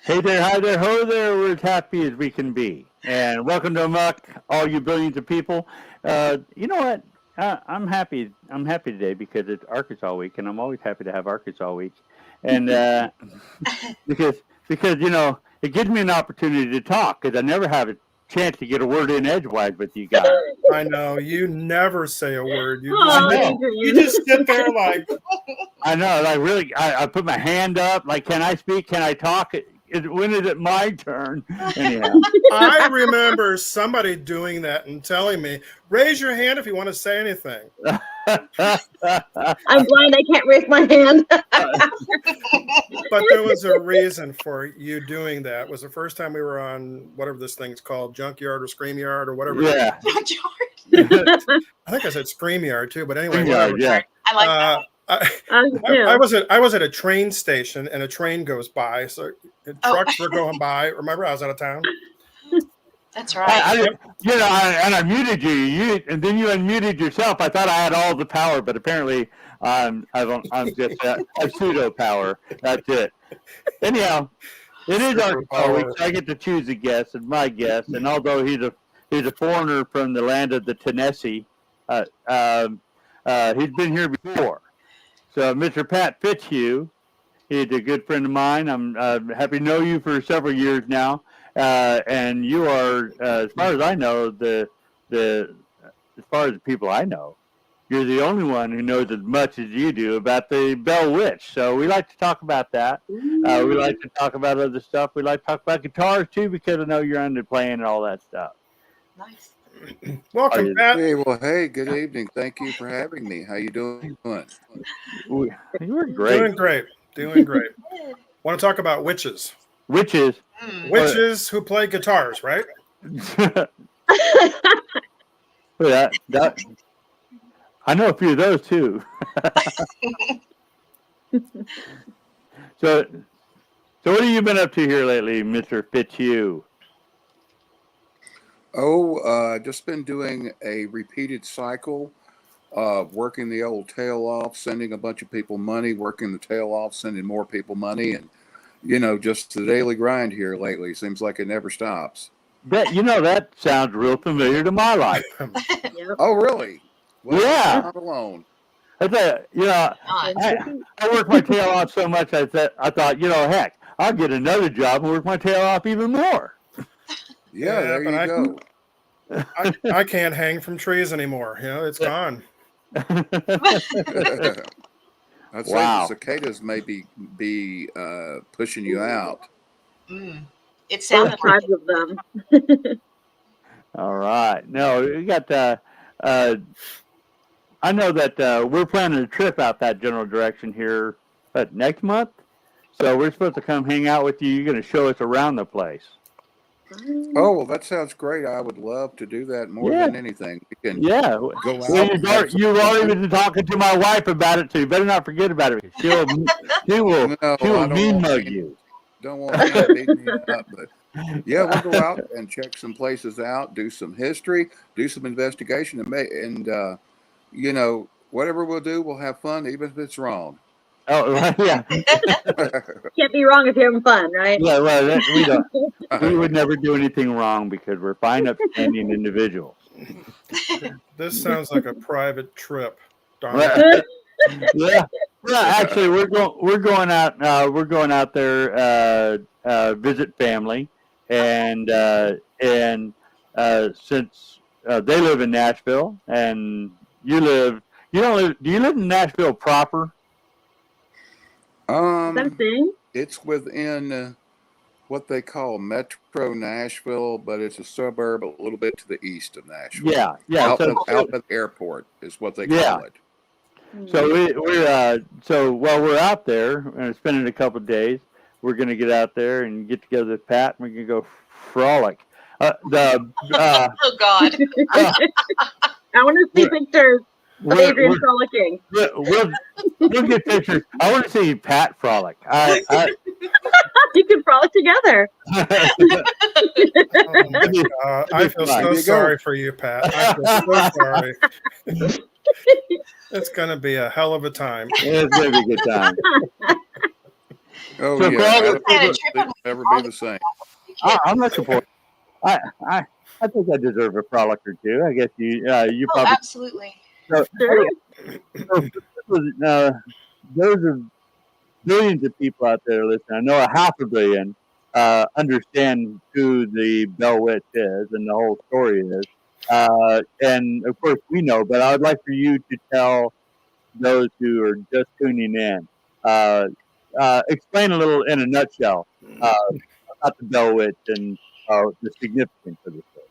Hey there, hi there, ho there. We're as happy as we can be. And welcome to A.M.O.K, all you billions of people. You know what? I'm happy. I'm happy today because it's Arkansas week, and I'm always happy to have Arkansas week. And because it gives me an opportunity to talk because I never have a chance to get a word in edgewise with you guys. I know you never say a word. You just sit there like. I know, like really. I put my hand up, like, can I speak? Can I talk? When is it my turn? Anyhow. I remember somebody doing that and telling me, "Raise your hand if you want to say anything." I'm blind. I can't raise my hand. But there was a reason for you doing that. It was the first time we were on whatever this thing's called, Junkyard or Scream Yard or whatever. Yeah. I think I said Scream Yard too, but anyway, whatever. Yeah. I like that. I was at a train station and a train goes by, so trucks were going by. Remember, I was out of town. That's right. I muted you. And then you unmuted yourself. I thought I had all the power, but apparently I'm just a pseudo power. That's it. Anyhow, it is Arkansas week, so I get to choose a guest, and my guest. And although he's a foreigner from the land of the Tennessee, he's been here before. So, Mr. Pat Fitzhugh, he's a good friend of mine. I'm happy to know you for several years now, and you are, as far as I know, as far as the people I know, you're the only one who knows as much as you do about the Bell Witch. So we like to talk about that. We like to talk about other stuff. We like to talk about guitars too, because I know you're into playing and all that stuff. Nice. Welcome, Pat. Hey, good evening. Thank you for having me. How you doing? You're great. Doing great. Want to talk about witches? Witches Who play guitars, right? I know a few of those too. So what have you been up to here lately, Mr. Fitzhugh? Just been doing a repeated cycle of working the old tail off, sending a bunch of people money, working the tail off, sending more people money, and just the daily grind here lately. Seems like it never stops. That sounds real familiar to my life. Oh, really? Well, yeah. I'm not alone. I worked my tail off so much. I thought, heck, I'll get another job and work my tail off even more. Yeah, there you go. I can't hang from trees anymore. It's gone. I'd say the cicadas may be pushing you out. It sounds like of them. All right. No, we got. I know that we're planning a trip out that general direction here next month. So we're supposed to come hang out with you. You're going to show us around the place. Oh, well, that sounds great. I would love to do that more than anything. We can go out. Well, you've already been talking to my wife about it, so you better not forget about it. She will mean mug you. Don't want to beat me up, but yeah, we'll go out and check some places out, do some history, do some investigation, and whatever we'll do, we'll have fun, even if it's wrong. Oh, yeah. Can't be wrong if you're having fun, right? Yeah, well, we would never do anything wrong because we're fine, upstanding individuals. This sounds like a private trip. Yeah. Actually, we're going out. We're going out there visit family, and since they live in Nashville and you don't live. Do you live in Nashville proper? Something. It's within what they call Metro Nashville, but it's a suburb a little bit to the east of Nashville. Yeah. Out at the airport is what they call it. So while we're out there and spending a couple of days, we're going to get out there and get together with Pat, and we're going to go frolic. oh God! I want to see pictures of Adrian frolicking. We'll get pictures. I want to see Pat frolic. You can frolic together. Oh my God. I feel so sorry for you, Pat. I feel so sorry. It's going to be a hell of a time. It's going to be a good time. Oh So for all yeah, the Plan a people, trip on never all be the the same. I'm looking for. I I I think I deserve a frolic or two. I guess you Oh, probably. absolutely. So, Sure. those are billions of people out there listening. I know 500 million understand who the Bell Witch is and the whole story is. And of course we know, but I would like for you to tell those who are just tuning in. Uh, Explain a little in a nutshell about the Bell Witch and the significance of the story.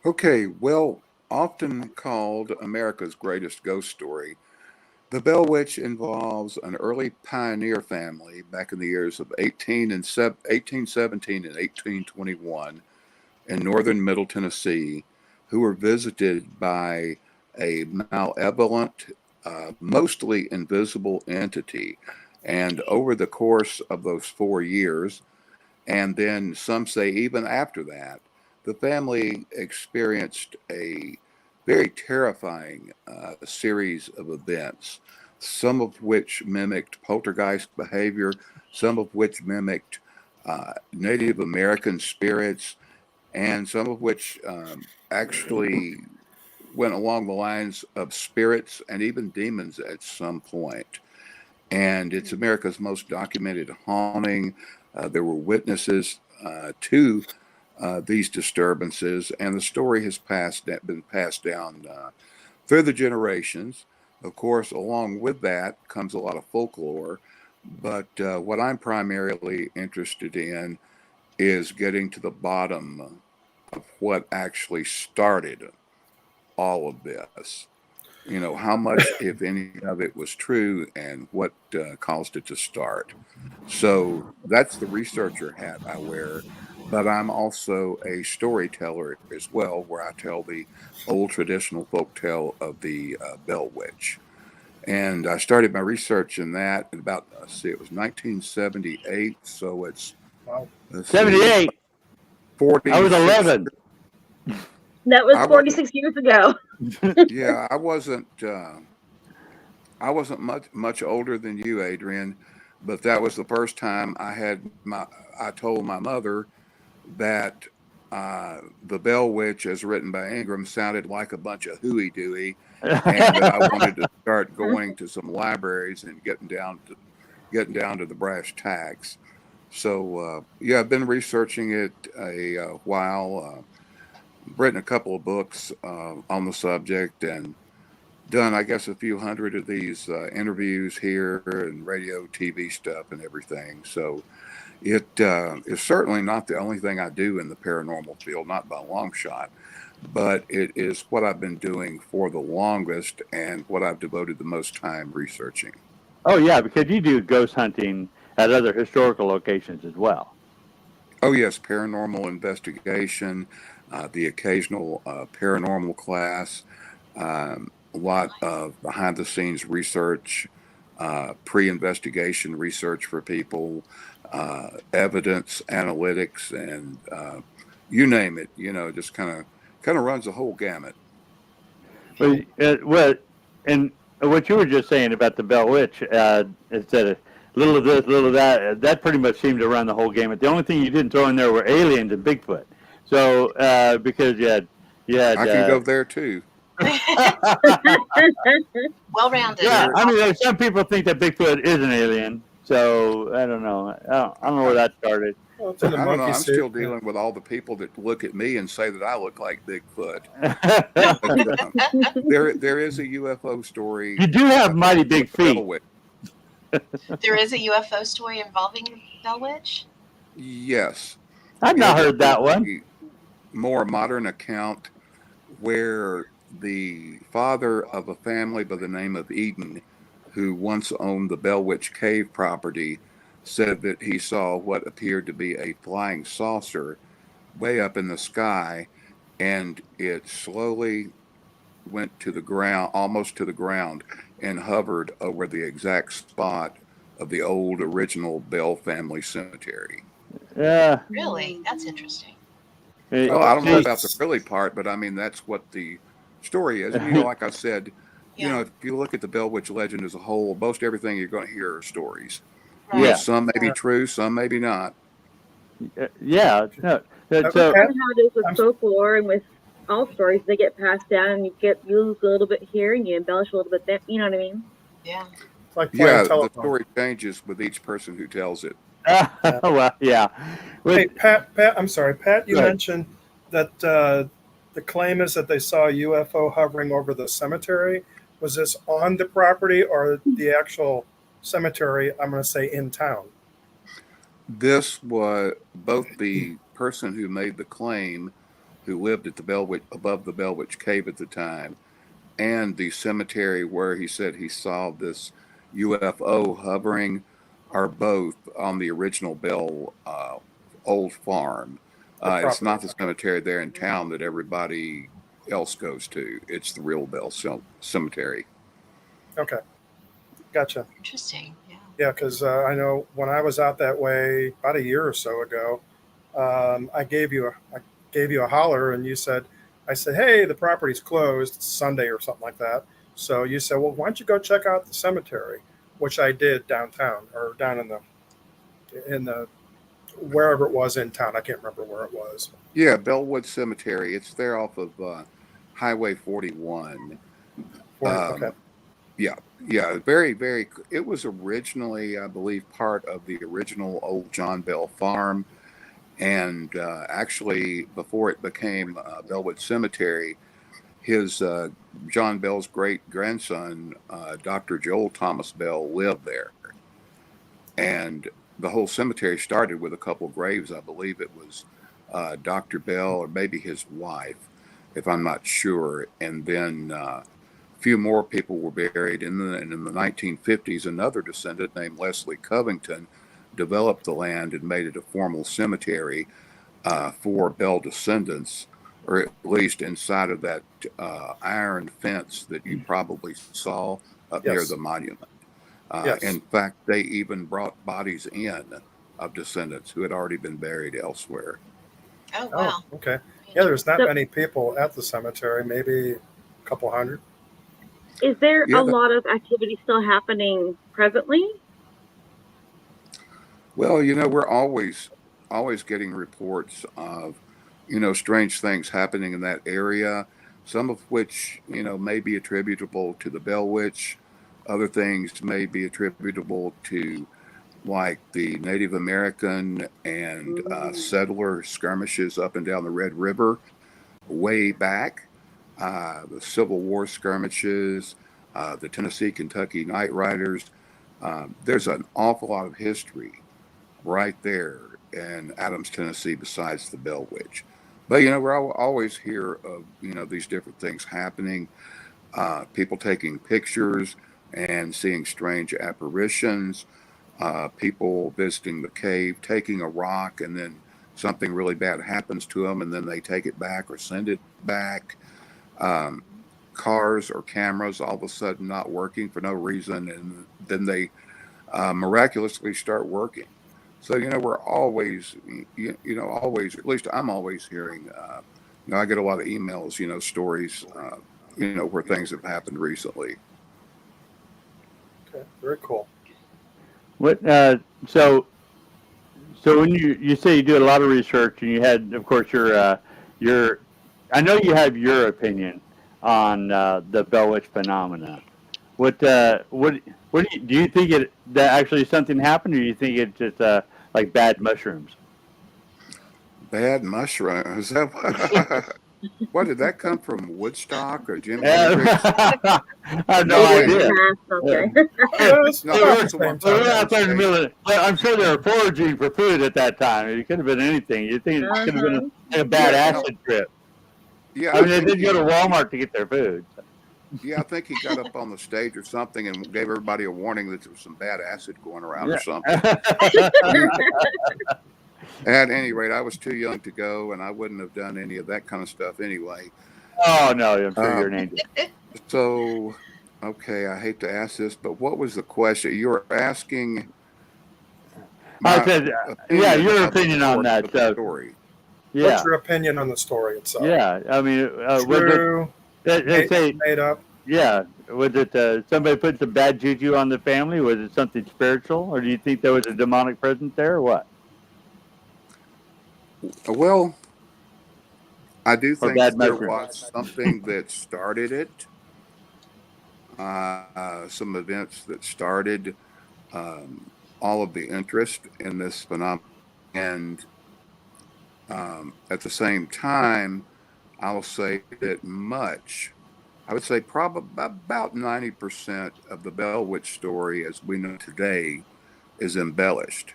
Okay, well, often called America's greatest ghost story, the Bell Witch involves an early pioneer family back in the years of 1817 and 1821 in northern Middle Tennessee, who were visited by a malevolent, mostly invisible entity. And over the course of those 4 years, and then some say even after that, the family experienced a very terrifying series of events, some of which mimicked poltergeist behavior, some of which mimicked Native American spirits, and some of which actually went along the lines of spirits and even demons at some point. And it's America's most documented haunting. There were witnesses to these disturbances, and the story has been passed down through the generations. Of course, along with that comes a lot of folklore. But what I'm primarily interested in is getting to the bottom of what actually started all of this. You know, how much, if any, of it was true and what caused it to start. So that's the researcher hat I wear, but I'm also a storyteller as well, where I tell the old traditional folk tale of the Bell Witch. And I started my research in that in about, let's see, it was 1978. So it's, Wow. let's see, 78. I was 46. 11. That was I wasn't, 46 years ago. yeah, I wasn't much older than you, Adrian, but that was the first time I told my mother that the Bell Witch, as written by Ingram, sounded like a bunch of hooey dooey, and that I wanted to start going to some libraries and getting down to the brass tacks. So yeah, I've been researching it a while. Written a couple of books on the subject, and done, I guess, a few hundred of these interviews here and radio, TV stuff, and everything. So it is certainly not the only thing I do in the paranormal field, not by a long shot, but it is what I've been doing for the longest and what I've devoted the most time researching. Oh yeah, because you do ghost hunting at other historical locations as well. Oh, yes, paranormal investigation, the occasional paranormal class, a lot of behind the scenes research, pre investigation research for people, evidence analytics, and you name it, just kind of runs the whole gamut. And what you were just saying about the Bell Witch, instead of little of this, little of that, that pretty much seemed to run the whole gamut. The only thing you didn't throw in there were aliens and Bigfoot. So because you had I can go there too. Well rounded. yeah, There, I mean, some people think that Bigfoot is an alien. So I don't know. I don't know where that started. Well, it's in a I don't know. monkey I'm suit. still dealing with all the people that look at me and say that I look like Bigfoot. You But there is a UFO story do have mighty with big the Bell feet. Witch. There is a UFO story involving the Bell Witch. Yes, I've not it heard is that one. a more modern account where the father of a family by the name of Eden, who once owned the Bell Witch Cave property, said that he saw what appeared to be a flying saucer way up in the sky, and it slowly went to the ground, almost to the ground, and hovered over the exact spot of the old original Bell family cemetery. Yeah. Really? That's interesting. Well, Oh, I don't know See, about the really part, but I mean, that's what the story is. And, like I said, Yeah. if you look at the Bell Witch legend as a whole, most everything you're going to hear are stories. You know, Yeah. some may be true, some maybe not. Yeah. No. So That's Pat, kind of how it is with I'm- folklore and with all stories. They get passed down, and you lose a little bit here, and you embellish a little bit there. You know what I mean? Yeah. it's like playing Yeah, the telephone. story changes with each person who tells it. well, yeah. Hey, Pat, I'm sorry, Pat, you Go ahead. mentioned that the claim is that they saw a UFO hovering over the cemetery. Was this on the property or the actual cemetery, I'm going to say in town? This was both the person who made the claim, who lived at the Bellwitch, above the Bellwitch Cave at the time, and the cemetery where he said he saw this UFO hovering, are both on the original Bell old farm. It's not the cemetery there in town that everybody else goes to. It's the real Bell cemetery. Okay, gotcha. Interesting. Yeah. Yeah, because I know when I was out that way about a year or so ago, I gave you a holler, and you said, I said, hey, the property's closed. It's Sunday or something like that. So you said, well, why don't you go check out the cemetery, which I did downtown or down in the wherever it was in town. I can't remember where it was. Yeah, Bellwood Cemetery. It's there off of Highway 41. Okay. Yeah, very, very. It was originally, I believe, part of the original old John Bell farm. And actually, before it became Bellwood Cemetery, his John Bell's great grandson, Dr. Joel Thomas Bell, lived there. And the whole cemetery started with a couple graves. I believe it was Dr. Bell or maybe his wife, if I'm not sure. And then a few more people were buried. And then in the 1950s, another descendant named Leslie Covington developed the land and made it a formal cemetery for Bell descendants, or at least inside of that iron fence that you probably saw up near Yes. the monument. Yes. In fact, they even brought bodies in of descendants who had already been buried elsewhere. Oh, wow. Oh, okay. Yeah, there's not So- many people at the cemetery, maybe a couple hundred. Is there Yeah, a lot of activity still happening presently? Well, we're always getting reports of, strange things happening in that area, some of which, may be attributable to the Bell Witch. Other things may be attributable to like the Native American and settler skirmishes up and down the Red River way back, the Civil War skirmishes, the Tennessee, Kentucky Night Riders. There's an awful lot of history right there in Adams, Tennessee, besides the Bell Witch. But, we're always hear of, these different things happening, people taking pictures and seeing strange apparitions, people visiting the cave, taking a rock, and then something really bad happens to them, and then they take it back or send it back. Cars or cameras all of a sudden not working for no reason, and then they miraculously start working. So, we're always, always, at least I'm always hearing, I get a lot of emails, stories, where things have happened recently. Okay, very cool. What? So when you say you do a lot of research, and you had, of course, your, I know you have your opinion on the Bell Witch phenomena. What do you think that actually something happened, or do you think it's just like bad mushrooms? Bad mushrooms. What did that come from? Woodstock or Jimi Yeah. Hendrix? I have no It is idea. past, okay. It's No, about it's the the same one- But we're time. out there in the middle of, I'm sure they were foraging for food at that time. It could have been anything. You think it could have been a bad Yeah, acid trip. Yeah, I mean, they think did go to Walmart to get their food. I think he got up on the stage or something and gave everybody a warning that there was some bad acid going around or something. At any rate, I was too young to go, and I wouldn't have done any of that kind of stuff anyway. Oh, no, I'm sure you're an angel. So, okay, I hate to ask this, but what was the question? You were asking I my said, opinion your of the opinion on story- that. of the story. Yeah, What's your opinion on the story itself? yeah. I mean, True, they say made up. Yeah. Was it somebody put some bad juju on the family? Was it something spiritual, or do you think there was a demonic presence there, or what? Well, I do Or think bad that there mushrooms? was something that started it, some events that started all of the interest in this phenomenon. And at the same time, I'll say that I would say probably about 90% of the Bell Witch story as we know today is embellished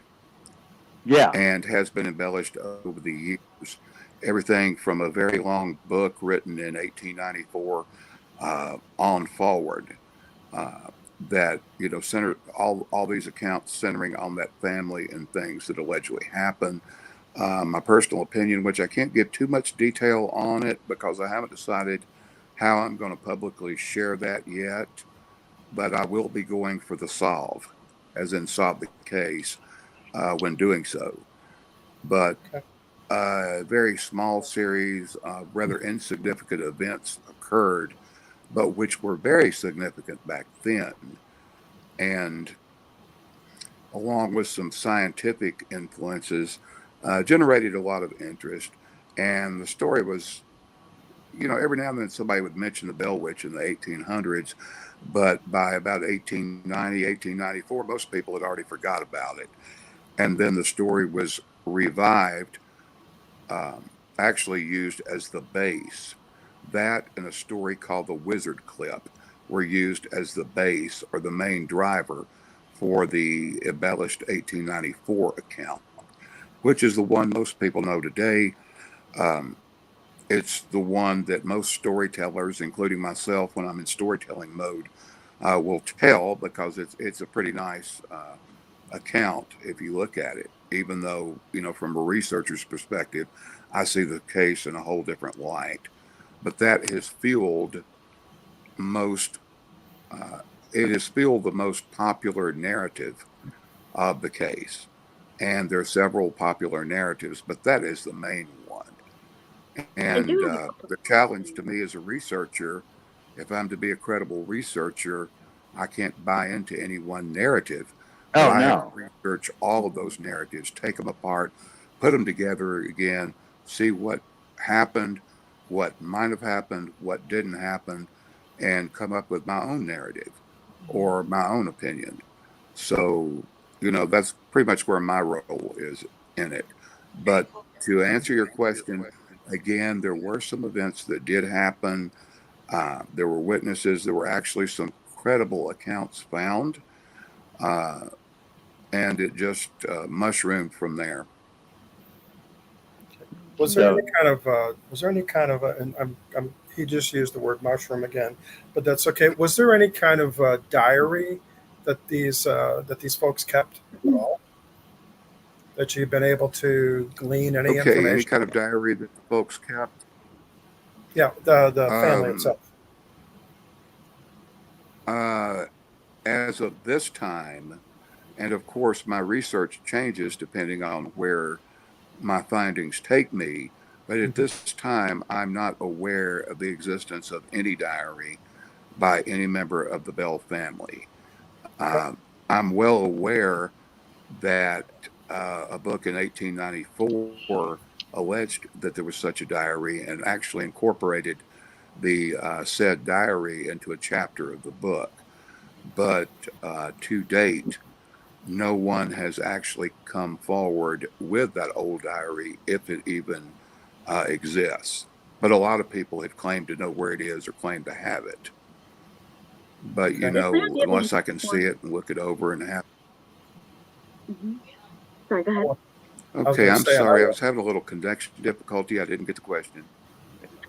Yeah. and has been embellished over the years. Everything from a very long book written in 1894 on forward that center all these accounts centering on that family and things that allegedly happened. My personal opinion, which I can't give too much detail on it because I haven't decided how I'm going to publicly share that yet, but I will be going for the solve, as in solve the case when doing so. But Okay. a very small series of rather insignificant events occurred, but which were very significant back then. And along with some scientific influences, generated a lot of interest. And the story was, every now and then somebody would mention the Bell Witch in the 1800s, but by about 1890, 1894, most people had already forgot about it. And then the story was revived, actually used as the base. That and a story called The Wizard Clip were used as the base or the main driver for the embellished 1894 account, which is the one most people know today. Um, it's the one that most storytellers, including myself, when I'm in storytelling mode, will tell because it's a pretty nice account if you look at it. Even though from a researcher's perspective, I see the case in a whole different light. But that has fueled most. Uh, it has fueled the most popular narrative of the case, and there are several popular narratives, but that is the main one. I And do. the challenge to me as a researcher, if I'm to be a credible researcher, I can't buy into any one narrative, but Oh I have to no. research all of those narratives, take them apart, put them together again, see what happened, what might have happened, what didn't happen, and come up with my own narrative or my own opinion. So, that's pretty much where my role is in it. Very But cool. to answer your question, again, there were some events that did happen. There were witnesses. There were actually some credible accounts found, uh, and it just mushroomed from there. Was there So any kind of and he just used the word mushroom again, but that's okay. Was there any kind of diary that these folks kept at all? That you've been able to glean any Okay, any information? kind of diary that the folks kept. Yeah, the family Um, itself. uh, as of this time, and of course, my research changes depending on where my findings take me. But at Mhm. this time, I'm not aware of the existence of any diary by any member of the Bell family. Okay. I'm well aware that a book in 1894 alleged that there was such a diary and actually incorporated the said diary into a chapter of the book. But to date, no one has actually come forward with that old diary, if it even exists. But a lot of people have claimed to know where it is or claim to have it. But Okay. It's not given unless I can see one. it and look it over and have. Mm-hmm. Sorry, go ahead. I was Okay, going to I'm say, sorry. I was having a little connection difficulty. I didn't get the question.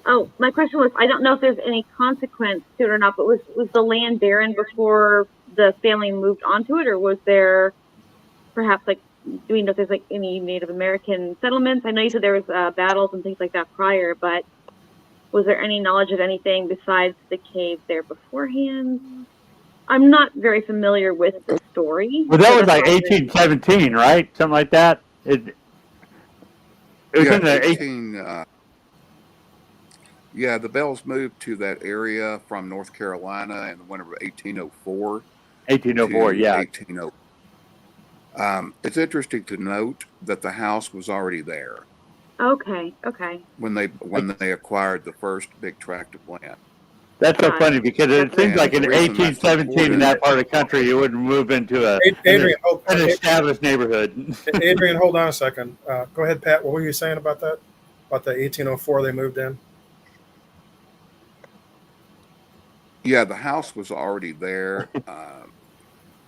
Oh, my question was, I don't know if there's any consequence to it or not, but was the land barren before the family moved onto it, or was there perhaps like, do we know if there's like any Native American settlements? I know you said there was battles and things like that prior, but was there any knowledge of anything besides the cave there beforehand? I'm not very familiar with the story, well, that so was that's like why I was. 1817, right? Something like that. It was Yeah, in the 18. Yeah, the Bells moved to that area from North Carolina in the winter of 1804 1804. to Yeah, 18. It's interesting to note that the house was already there Okay, okay. when they acquired the first big tract of land. that's so Got it. funny because it seems And like the in reason that's 1817 in important, that part of the country, you wouldn't move into Adrian, an established neighborhood. Adrian, hold on a second. Go ahead, Pat. What were you saying about that? About the 1804 they moved in? yeah, the house was already there.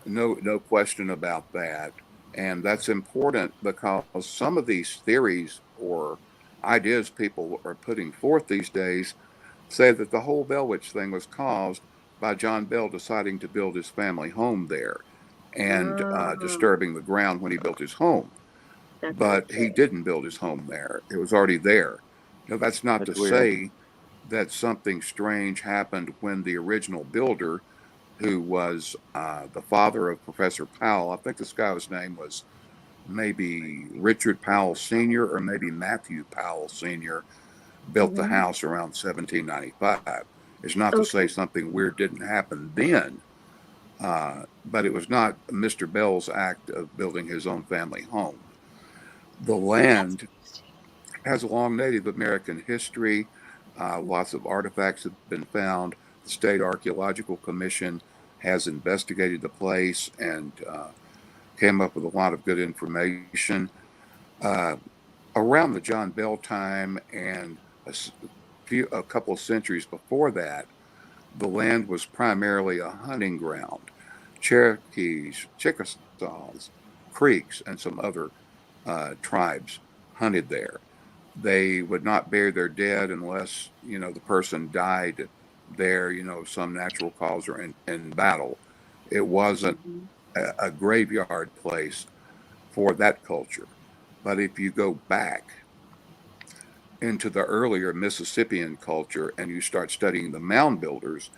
No question about that. And that's important because some of these theories or ideas people are putting forth these days say that the whole Bell Witch thing was caused by John Bell deciding to build his family home there and Oh, disturbing the ground when he built his home. that's But he accurate. didn't build his home there, it was already there. Now, that's not to That's weird. say that something strange happened when the original builder, who was the father of Professor Powell, I think this guy's name was maybe Richard Powell Sr. or maybe Matthew Powell Sr., built the Hmm. house around 1795. It's not to say Okay. something weird didn't happen then, but it was not Mr. Bell's act of building his own family home. The That's land interesting. has a long Native American history. Lots of artifacts have been found. The State Archaeological Commission has investigated the place and came up with a lot of good information. Uh, Around the John Bell time and a couple of centuries before that, the land was primarily a hunting ground. Cherokees, Chickasaws, Creeks, and some other tribes hunted there. They would not bury their dead unless, the person died there, some natural cause or in battle. It wasn't Hmm. a graveyard place for that culture. But if you go back into the earlier Mississippian culture and you start studying the mound builders,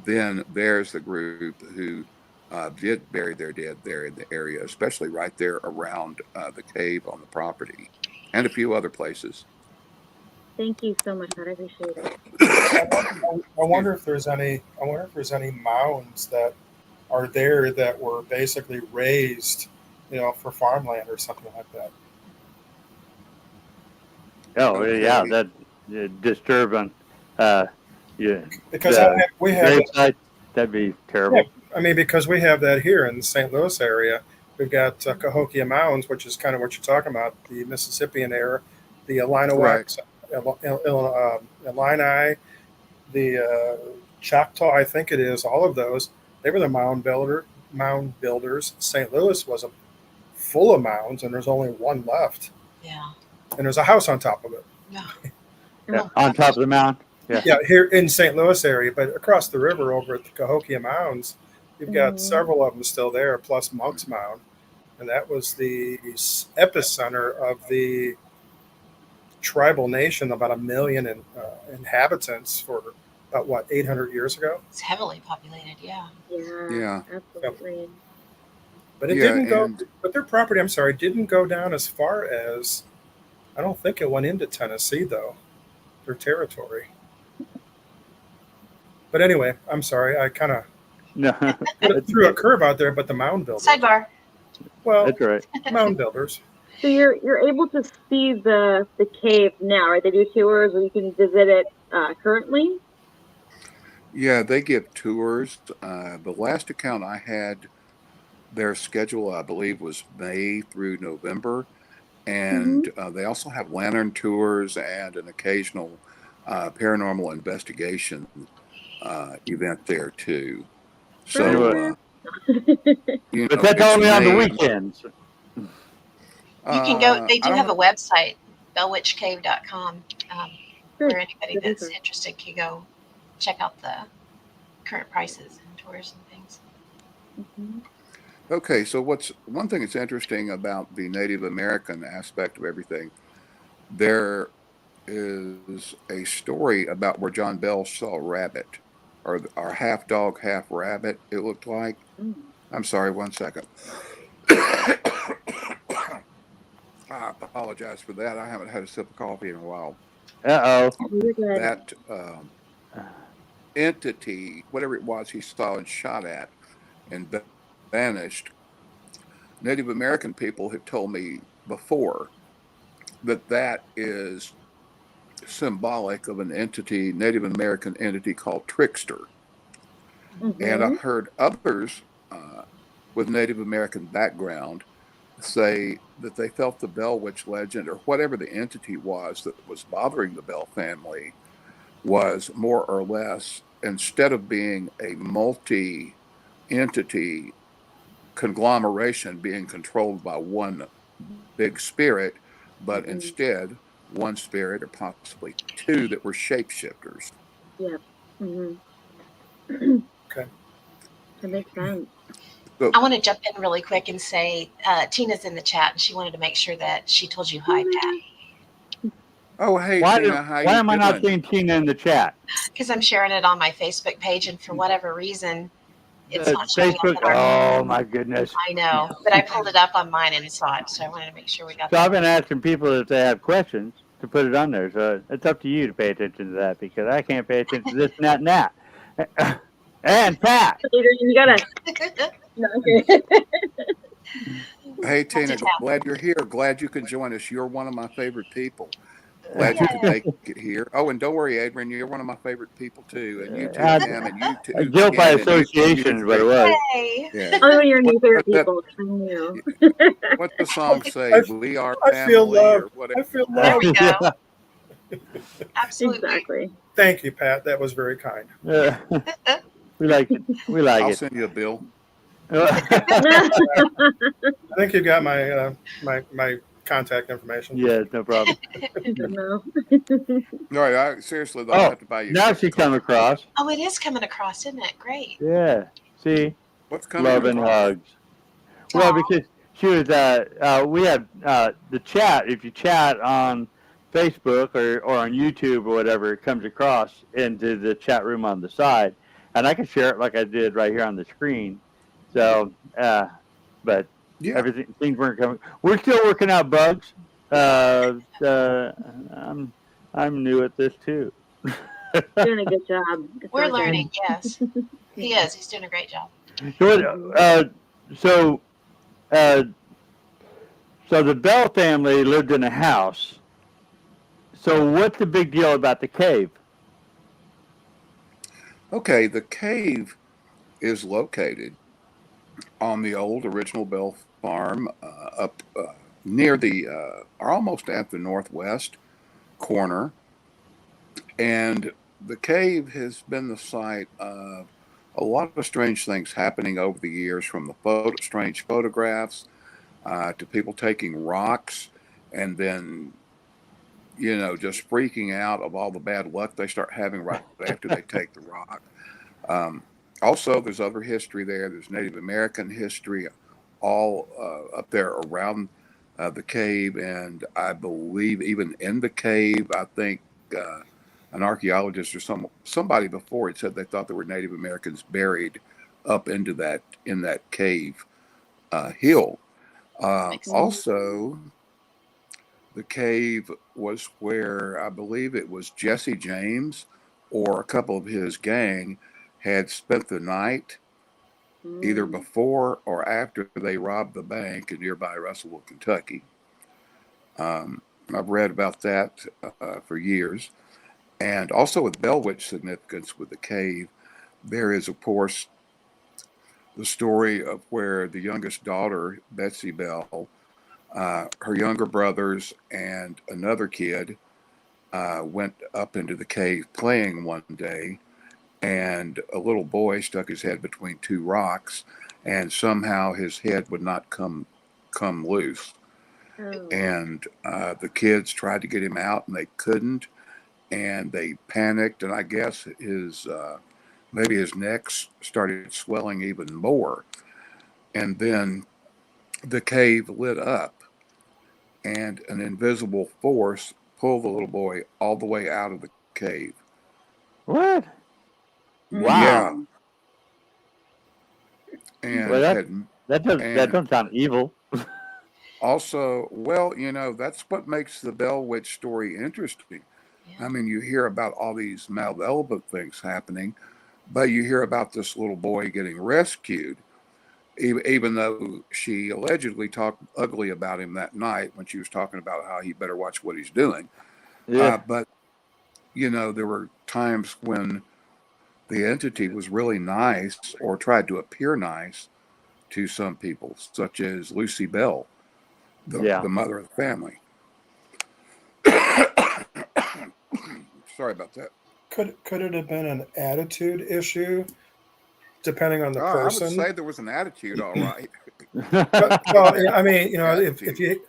then there's the group who did bury their dead there in the area, especially right there around the cave on the property and a few other places. Thank you so much, Pat. I appreciate it. I wonder if there's any. I wonder if there's any mounds that are there that were basically raised, for farmland or something like that. Oh yeah, Okay. that disturbing. Uh, yeah, Because we the have grave that. site that'd be Yeah, terrible. I mean, because we have that here in the St. Louis area. We've got Cahokia Mounds, which is kind of what you're talking about, the Mississippian era, the Right. Illinois, Illini, the Choctaw, I think it is. All of those, they were the mound builders. St. Louis was full of mounds, and there's only one left, Yeah. and there's a house on top of it. Yeah. Yeah, Oh, on top of the mound. Yeah. Yeah, here in St. Louis area, but across the river over at the Cahokia Mounds, you've got hmm. several of them still there, plus Monk's Mound, and that was the epicenter of the tribal nation, about 1 million inhabitants for about what 800 years ago. It's heavily populated. Yeah. Yeah, Yeah. So, absolutely. but it Yeah. didn't go. And But their property, I'm sorry, didn't go down as far as. I don't think it went into Tennessee though, their territory. But anyway, I'm sorry, I kind of No, that's threw a okay. curve out there. But the mound builders, Sidebar. well, That's right. mound builders. So you're able to see the cave now, right? They do tours, or you can visit it currently. yeah, they give tours. The last account I had, their schedule, I believe, was May through November. Hmm. And they also have lantern tours and an occasional paranormal investigation event there too. So, Anyway, Perfect. but that's it's only on the May. weekends. You can go. They I do don't have know. a website, bellwitchcave.com, Good. where anybody Good that's resource. interested can go check out the current prices and tours and things. Hmm. Okay, so what's one thing that's interesting about the Native American aspect of everything? There is a story about where John Bell saw a rabbit, or half dog, half rabbit. It looked like. Mm. I'm sorry, 1 second. I apologize for that. I haven't had a sip of coffee in a while. Uh You're good. that entity, whatever it was he saw and shot at and vanished, Native American people have told me before that that is symbolic of an entity, Native American entity called Trickster. And Mm-hmm. I've heard others with Native American background say that they felt the Bell Witch legend or whatever the entity was that was bothering the Bell family was more or less, instead of being a multi entity conglomeration being controlled by one big spirit, but Mm-hmm. instead one spirit or possibly two that were shapeshifters. Yep. Mm-hmm. Okay. That makes sense. So, I want to jump in really quick and say Tina's in the chat and she wanted to make sure that she told you hi, Pat, oh hey Why Tina, how why you am I not doing? seeing Tina in the chat? because I'm sharing it on my Facebook page and for whatever reason it's The not showing up Facebook. in our. Oh my goodness. I know, but I pulled it up on mine and saw it, so I wanted to make sure we got So I've that. been asking people if they have questions to put it on there. So it's up to you to pay attention to that because I can't pay attention to this and that and that. And Pat. Adrian, you gotta. No, okay. Hey Got to Tina, tap. glad you're here. Glad you can join us. You're one of my favorite people. Glad you could Yay. make it here. Oh, and don't worry, Adrian, you're one of my favorite people too. And you too, Uh, Pam, and you too, guilt by Ken, and you association is what it three. was. Yay. Yeah. Only when you're new favorite What's that? people. I knew. What's the song say? I, We are I feel family or loved. whatever. I feel There loved. we go. Yeah. Absolutely. Exactly. Thank you, Pat. That was very kind. We like it. We like I'll it. send you a bill. I think you got my my contact information. Yeah, no problem. No. All right, seriously though, I'll Oh, have to buy you a now cup she of come coffee. across. Oh, it is coming across, isn't it? Great. Yeah. See, What's coming love and across? hugs. Well, Aw. because she was, we have the chat. If you chat on Facebook or on YouTube or whatever, it comes across into the chat room on the side, and I can share it like I did right here on the screen. So, but Yeah. everything things weren't coming. We're still working out bugs. I'm I'm new at this too. Doing a good job. It's We're all good. learning, yes. He is. He's doing a great job. So, uh, so the Bell family lived in a house. So what's the big deal about the cave? Okay, the cave is located on the old original Bell farm up near the, or almost at the northwest corner. And the cave has been the site of a lot of strange things happening over the years, from the strange photographs to people taking rocks and then, just freaking out of all the bad luck they start having right after they take the rock. Um, Also, there's other history there. There's Native American history all up there around the cave. And I believe even in the cave, I think an archaeologist or somebody before it said they thought there were Native Americans buried up into in that cave hill. Makes sense. Also, the cave was where I believe it was Jesse James or a couple of his gang had spent the night either before or after they robbed the bank in nearby Russellville, Kentucky. I've read about that for years. And also with Bell Witch significance with the cave, there is, of course, the story of where the youngest daughter, Betsy Bell, her younger brothers, and another kid went up into the cave playing one day, and a little boy stuck his head between two rocks, and somehow his head would not come loose. Oh. And the kids tried to get him out, and they couldn't, and they panicked. And I guess maybe his neck started swelling even more, and then the cave lit up, and an invisible force pulled the little boy all the way out of the cave. What? Yeah, Wow. Well, and that had that and doesn't sound evil. also, well, that's what makes the Bell Witch story interesting. Yeah. I mean, you hear about all these malevolent things happening, but you hear about this little boy getting rescued, even though she allegedly talked ugly about him that night when she was talking about how he better watch what he's doing. Yeah. But, there were times when the entity was really nice or tried to appear nice to some people, such as Lucy Bell, Yeah. the mother of the family. Sorry about that. Could it have been an attitude issue, depending on the I would person? say there was an attitude, all right. Well, yeah, I mean, if Attitude. you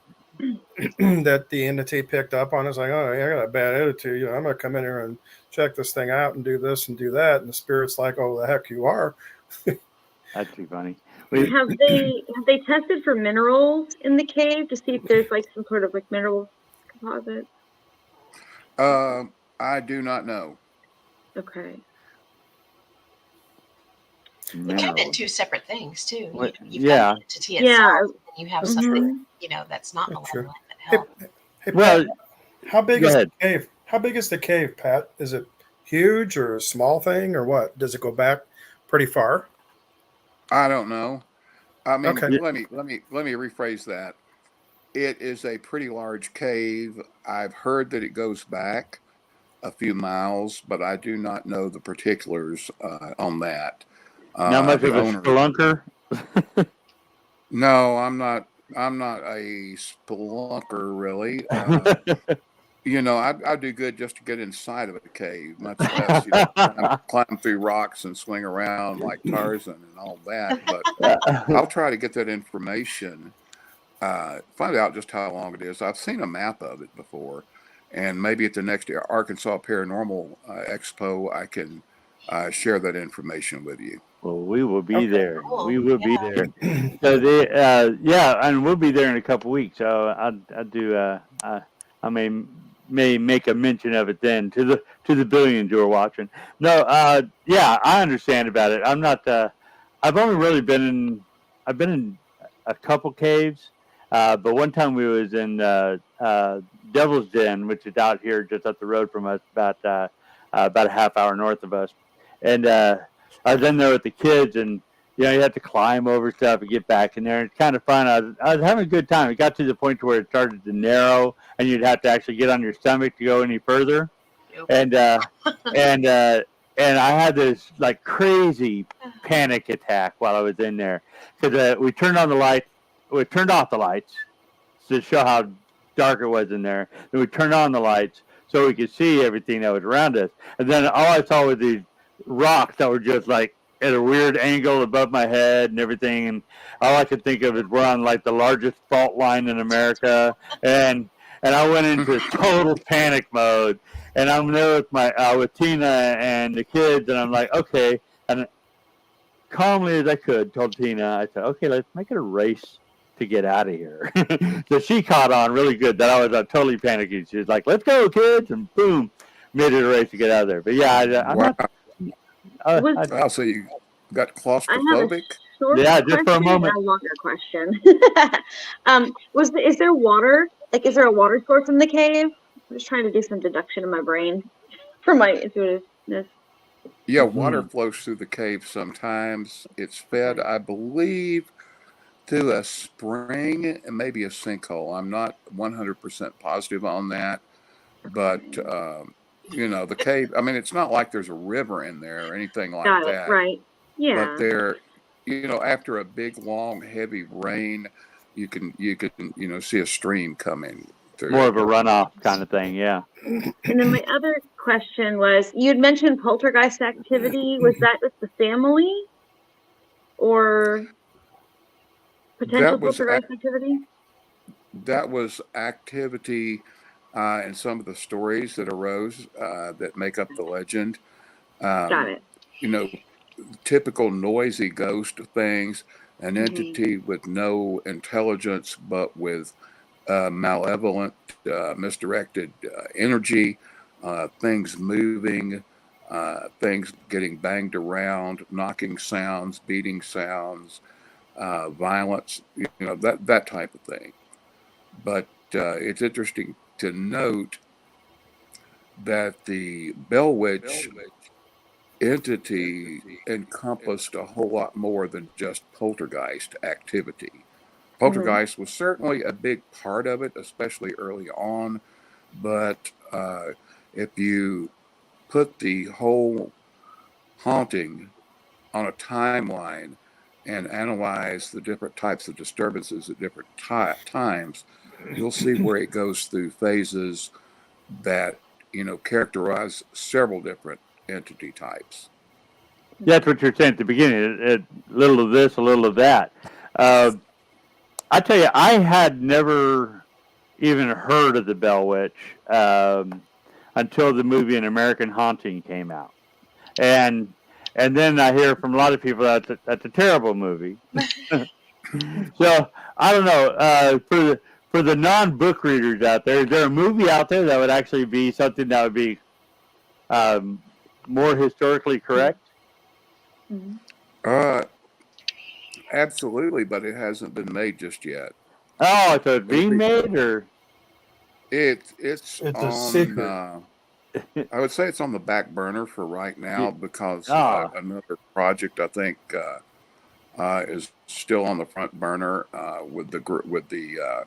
that the entity picked up on, it's like, oh, yeah, I got a bad attitude. I'm gonna come in here and check this thing out and do this and do that, and the spirit's like, oh, the heck you are. That's too funny. Have they tested for minerals in the cave to see if there's like some sort of like mineral deposit? I do not know. Okay. It could have been Minerals. two separate things too. What- You've got yeah. the entity Yeah. itself, and you have That's something Mhm. that's not That's true. malevolent but Hey, help. hey, Well, Pat, how big go is ahead. the cave? How big is the cave, Pat? Is it huge or a small thing or what? Does it go back pretty far? I don't know. I mean, Okay. Yeah. let me rephrase that. It is a pretty large cave. I've heard that it goes back a few miles, but I do not know the particulars on that. Not much The of a owner. spelunker. No, I'm not. I'm not a spelunker really. I'd do good just to get inside of a cave, much less climb through rocks and swing around like Tarzan and all that. But I'll try to get that information. Find out just how long it is. I've seen a map of it before, and maybe at the next Arkansas Paranormal Expo, I can share that information with you. Well, we will be Okay. there. Cool. We will be Yeah. there. So and we'll be there in a couple weeks. So I do. I may make a mention of it then to the billions who are watching. No. Yeah, I understand about it. I'm not. I've only really been in. I've been in a couple caves, but one time we was in Devil's Den, which is out here just up the road from us, about a half hour north of us, and I was in there with the kids, and you had to climb over stuff and get back in there. It's kind of fun. I was having a good time. It got to the point where it started to narrow, and you'd have to actually get on your stomach to go any further. Yep. And and I had this like crazy panic attack while I was in there because we turned on the light, we turned off the lights to show how dark it was in there. Then we turned on the lights so we could see everything that was around us. And then all I saw was these rocks that were just like at a weird angle above my head and everything. And all I could think of is we're on like the largest fault line in America. And I went into total panic mode. And I'm there with with Tina and the kids, and I'm like, okay. And calmly as I could, told Tina, I said, okay, let's make it a race to get out of here. So she caught on really good that I was totally panicking. She was like, let's go, kids. And boom, made it a race to get out of there. But yeah, I'm Wow. not. Wow. So you got I have a claustrophobic? short Yeah, just for a question moment. and a longer question. Is there water? Like, is there a water source in the cave? I'm just trying to do some deduction in my brain for my intuitiveness. Yeah, water flows through the cave sometimes. It's fed, I believe, through a spring and maybe a sinkhole. I'm not 100% positive on that, but the cave. I mean, it's not like there's a river in there or anything like Got it. that. Right. But Yeah. there, after a big, long, heavy rain, you can see a stream coming through More it. of a runoff kind of thing, yeah. And then my other question was, you'd mentioned poltergeist activity. Was that with the family or potential That was poltergeist activity? that was activity in some of the stories that arose that make up the legend. Got it. Typical noisy ghost things, an Mhm. entity with no intelligence but with malevolent, misdirected energy, things moving, things getting banged around, knocking sounds, beating sounds, violence, that type of thing. But it's interesting to note that the Bell Witch entity encompassed a whole lot more than just poltergeist activity. Poltergeist was certainly a big part of it, especially early on, but if you put the whole haunting on a timeline and analyze the different types of disturbances at different times, you'll see where it goes through phases that, characterize several different entity types. That's what you're saying at the beginning. A little of this, a little of that. I tell you, I had never even heard of the Bell Witch until the movie An American Haunting came out, and then I hear from a lot of people that's a terrible movie. So I don't know. For the non-book readers out there, is there a movie out there that would actually be something that would be um, more historically correct? Uh, Absolutely, but it hasn't been made just yet. Oh, so it's It'll being be, made, or it's It's a on. secret. I would say it's on the back burner for right now because Ah, another project I think is still on the front burner with the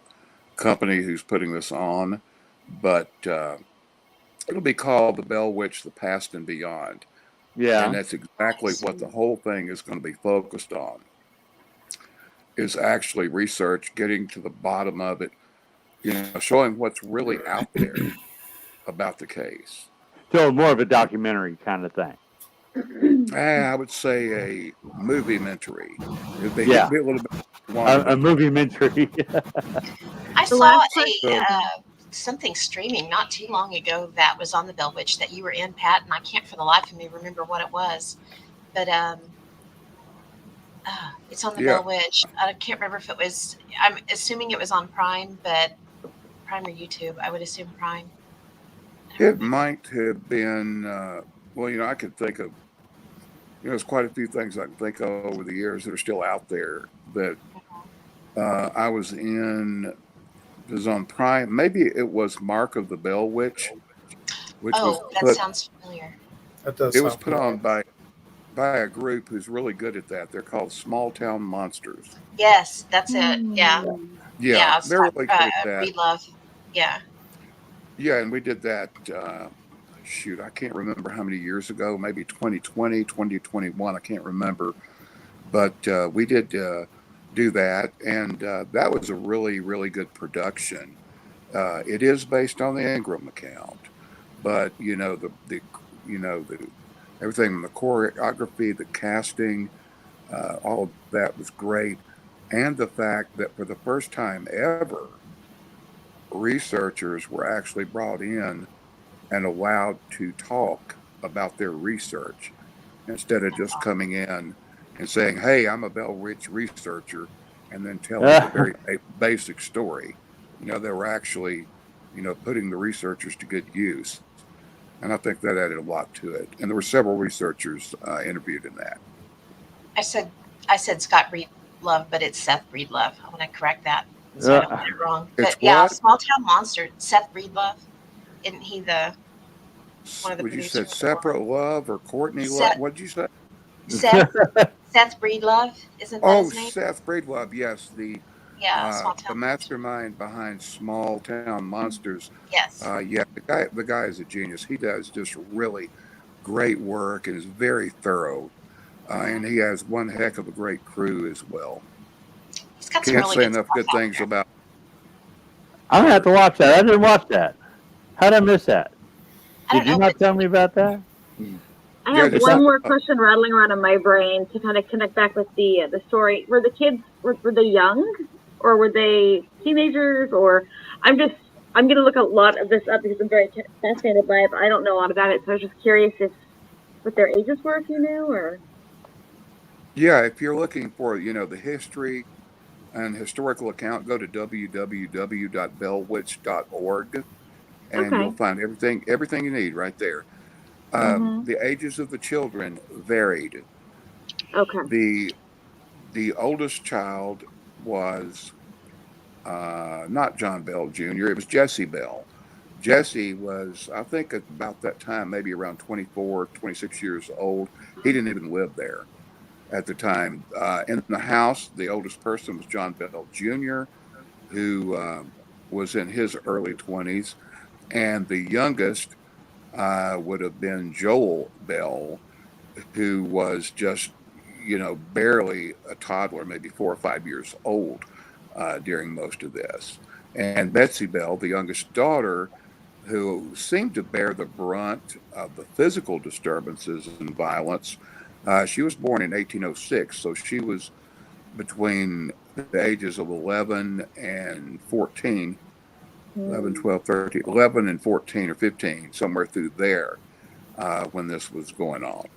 company who's putting this on, but it'll be called The Bell Witch: The Past and Beyond, and yeah. that's exactly what the whole thing is going to be focused on. Is actually research, getting to the bottom of it, showing what's really out there about the case. So more of a documentary kind of thing. I would say a movie-mentary. It'd Yeah, be a little bit one, a but movie mentary. I The saw last a question. something streaming not too long ago that was on the Bell Witch that you were in, Pat, and I can't for the life of me remember what it was. But it's on the yeah, Bell Witch. I can't remember if it was. I'm assuming it was on Prime, but Prime or YouTube. I would assume Prime. I don't it remember. might have been. Well, I could think of. There's quite a few things I can think of over the years that are still out there that I was in. It was on Prime. Maybe it was Mark of the Bell Witch, which was Oh, that put. sounds familiar. That does It was sound put on familiar. by a group who's really good at that. They're called Small Town Monsters. Yes, that's it. Yeah, Yeah, yeah. It's they're really good at that. Breed Love. Yeah. Yeah, and we did that. Shoot, I can't remember how many years ago. Maybe 2020, 2021. I can't remember, but we did do that, and that was a really, really good production. It is based on the Ingram account, but the everything, the choreography, the casting, all of that was great, and the fact that for the first time ever, researchers were actually brought in and allowed to talk about their research instead of just coming in and saying, "Hey, I'm a Bell Witch researcher," and then telling the very basic story. They were actually, putting the researchers to good use, and I think that added a lot to it. And there were several researchers interviewed in that. I said I said Scott Breed Love, but it's Seth Breed Love. I want to correct that so I don't get it wrong. It's But yeah, what? Small Town Monster. Seth Breed Love. Isn't he the one of the Would you said producers for separate love or Courtney Love? Seth What did you say? Seth Seth Breed Love? Isn't that Oh, his name? Seth Breedlove. Yes, Yeah, Small the Town Monster. mastermind behind Small Town Monsters. Yes. Yeah, the guy is a genius. He does just really great work and is very thorough. And he has one heck of a great crew as well. He's got some Can't really say good enough stuff good out things there. about I'm gonna have to her. watch that. I didn't watch that. How did I miss that? I don't Did you know, but not it's tell me about that? I Yeah, have It's just one not. more question rattling around in my brain to kind of connect back with the story. Were the kids were they young, or were they teenagers? Or I'm gonna look a lot of this up because I'm very fascinated by it, but I don't know a lot about it. So I was just curious if what their ages were, if you knew, or yeah. If you're looking for the history and historical account, go to www.bellwitch.org, and you'll okay. find everything you need right there. Mhm. The ages of the children varied. Okay. The the oldest child was not John Bell Jr. It was Jesse Bell, Jesse was, I think, at about that time, maybe around 24, 26 years old. He didn't even live there at the time. In the house, the oldest person was John Bell Jr., who was in his early 20s, and the youngest would have been Joel Bell, who was just, barely a toddler, maybe 4 or 5 years old during most of this. And Betsy Bell, the youngest daughter, who seemed to bear the brunt of the physical disturbances and violence. She was born in 1806, so she was between the ages of 11 and 14, 11, 12, 13, 11 and 14 or 15, somewhere through there when this was going on.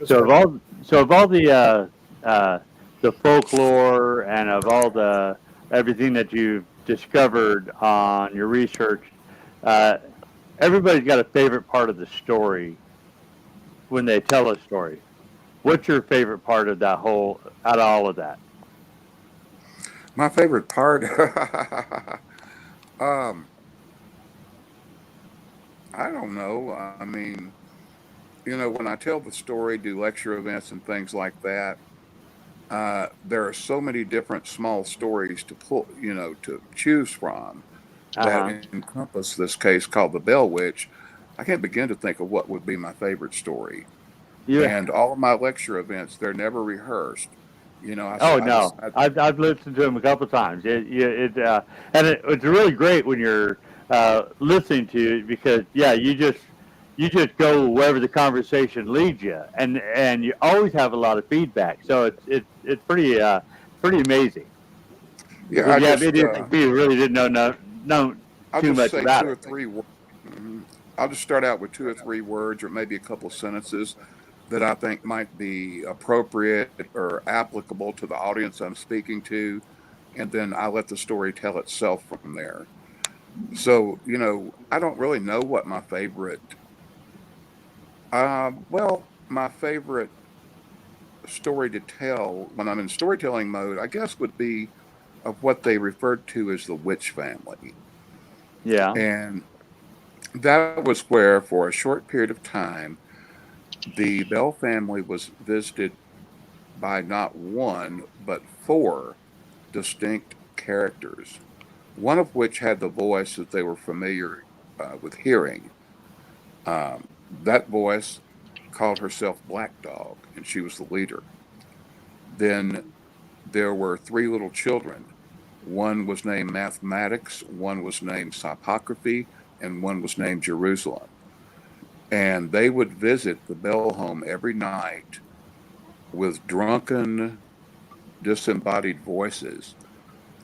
So of all the folklore and of all the everything that you've discovered on your research, uh, everybody's got a favorite part of the story when they tell a story. What's your favorite part of that whole out of all of that? My favorite part, um, I don't know. I mean, when I tell the story, do lecture events and things like that, there are so many different small stories to pull, to choose from Uh that huh. encompass this case called the Bell Witch. I can't begin to think of what would be my favorite story. You And all of my lecture events, they're never rehearsed. Oh I no, decide. I've listened to them a couple times. And it's really great when you're listening to it because yeah, you just go wherever the conversation leads you, and you always have a lot of feedback. So it's pretty amazing Yeah, if you have anything you really didn't know I'll too just much say about two it. or three words. I'll just start out with two or three words or maybe a couple of sentences that I think might be appropriate or applicable to the audience I'm speaking to. And then I let the story tell itself from there. So, I don't really know what my favorite, my favorite story to tell when I'm in storytelling mode, I guess would be of what they referred to as the witch family. Yeah. And that was where, for a short period of time, the Bell family was visited by not one, but four distinct characters, one of which had the voice that they were familiar with hearing. That voice called herself Black Dog, and she was the leader. Then there were three little children. One was named Mathematics, one was named Typography, and one was named Jerusalem. And they would visit the Bell home every night with drunken, disembodied voices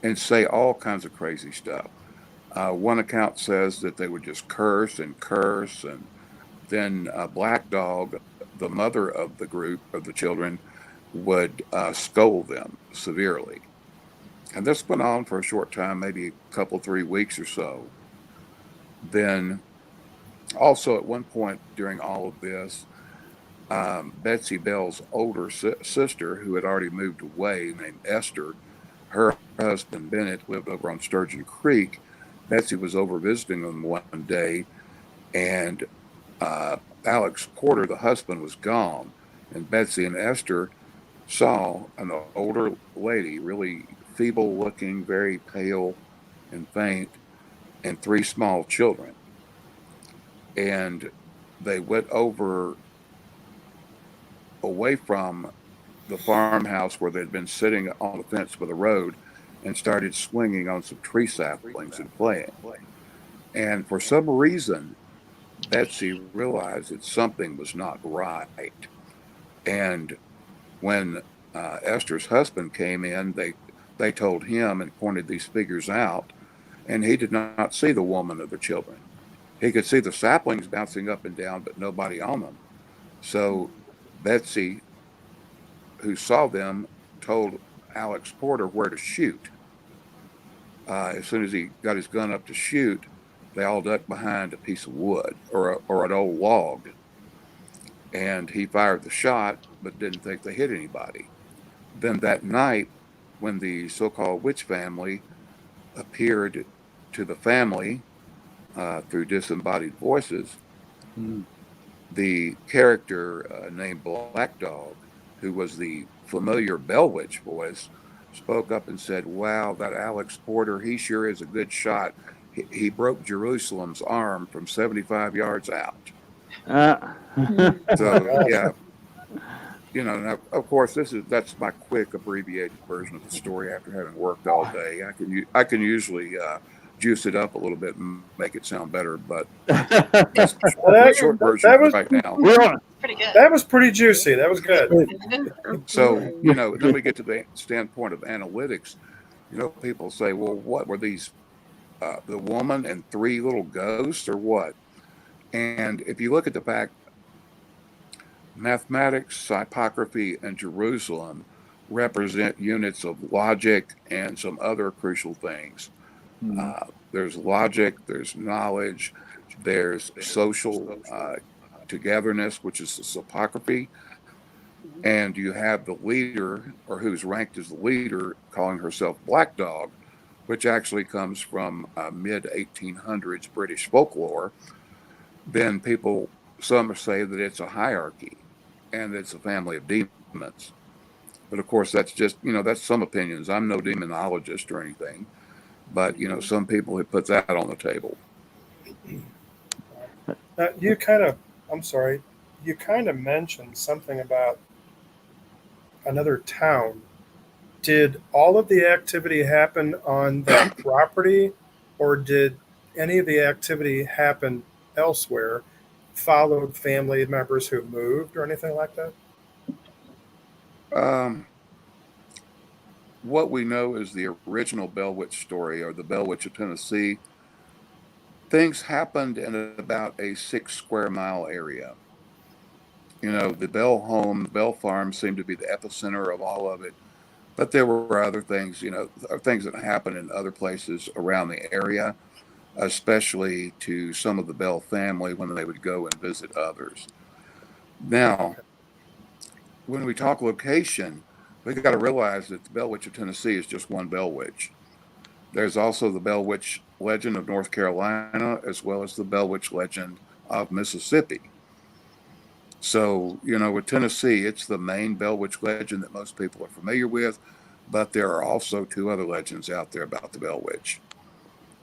and say all kinds of crazy stuff. One account says that they would just curse and curse, and then Black Dog, the mother of the group of the children, would scold them severely. And this went on for a short time, maybe a couple, 3 weeks or so. Then, also at one point during all of this, Betsy Bell's older sister, who had already moved away, named Esther, her husband Bennett lived over on Sturgeon Creek. Betsy was over visiting them one day, and Alex Porter, the husband, was gone. And Betsy and Esther saw an older lady, really feeble looking, very pale and faint, and three small children. And they went over away from the farmhouse where they'd been sitting on the fence by the road and started swinging on some tree saplings and playing. And for some reason, Betsy realized that something was not right. And when Esther's husband came in, they told him and pointed these figures out, and he did not see the woman or the children. He could see the saplings bouncing up and down, but nobody on them. So Betsy, who saw them, told Alex Porter where to shoot. As soon as he got his gun up to shoot, they all ducked behind a piece of wood or an old log. And he fired the shot, but didn't think they hit anybody. Then that night, when the so called witch family appeared to the family through disembodied voices. Mm. The character named Black Dog, who was the familiar Bell Witch voice, spoke up and said, "Wow, that Alex Porter, he sure is a good shot. He broke Jerusalem's arm from 75 yards out." Hmm. Oh my So gosh. yeah, now, of course, that's my quick abbreviated version of the story. After having worked all day, I can usually juice it up a little bit and make it sound better, but that's Well, the that, short version that was right now. Well, Pretty good. that was pretty juicy. That was good. So, Absolutely. then we get to the standpoint of analytics. People say, well, what were these, the woman and three little ghosts or what? And if you look at the fact, mathematics, typography, and Jerusalem represent units of logic and some other crucial things. There's logic, there's knowledge, there's social togetherness, which is the topography, and you have the leader, or who's ranked as the leader, calling herself Black Dog, which actually comes from mid 1800s British folklore. Then some say that it's a hierarchy and it's a family of demons. But of course, that's just, that's some opinions. I'm no demonologist or anything, but, some people have put that on the table. You kind of, I'm sorry, you kind of mentioned something about another town. Did all of the activity happen on that property, or did any of the activity happen elsewhere? Followed family members who moved or anything like that? Um, what we know is the original Bell Witch story, or the Bell Witch of Tennessee. Things happened in about a 6 square mile area. The Bell home, the Bell farm seemed to be the epicenter of all of it. But there were other things, things that happened in other places around the area, especially to some of the Bell family when they would go and visit others. Now, Okay. when we talk location, we got to realize that the Bell Witch of Tennessee is just one Bell Witch. There's also the Bell Witch legend of North Carolina, as well as the Bell Witch legend of Mississippi. So, with Tennessee, it's the main Bell Witch legend that most people are familiar with, but there are also two other legends out there about the Bell Witch.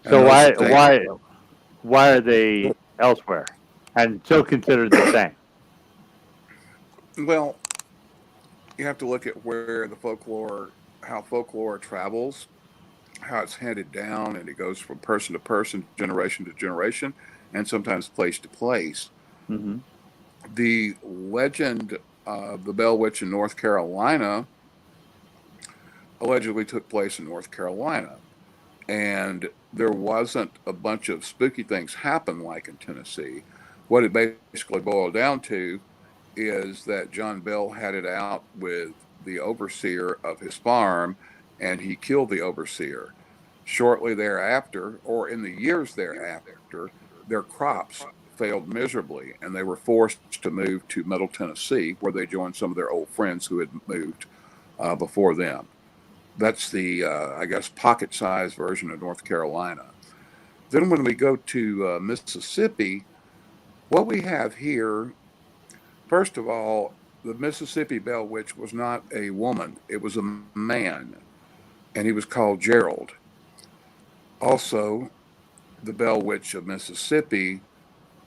And so those why are taken. why are they elsewhere and still considered the same? Well, you have to look at how folklore travels, how it's handed down, and it goes from person to person, generation to generation, and sometimes place to place. Hmm. The legend of the Bell Witch in North Carolina allegedly took place in North Carolina. And there wasn't a bunch of spooky things happen like in Tennessee. What it basically boiled down to is that John Bell had it out with the overseer of his farm, and he killed the overseer. Shortly thereafter, or in the years thereafter, their crops failed miserably, and they were forced to move to Middle Tennessee, where they joined some of their old friends who had moved before them. That's the, I guess, pocket sized version of North Carolina. Then when we go to Mississippi, what we have here, first of all, the Mississippi Bell Witch was not a woman, it was a man, and he was called Gerald. Also, the Bell Witch of Mississippi,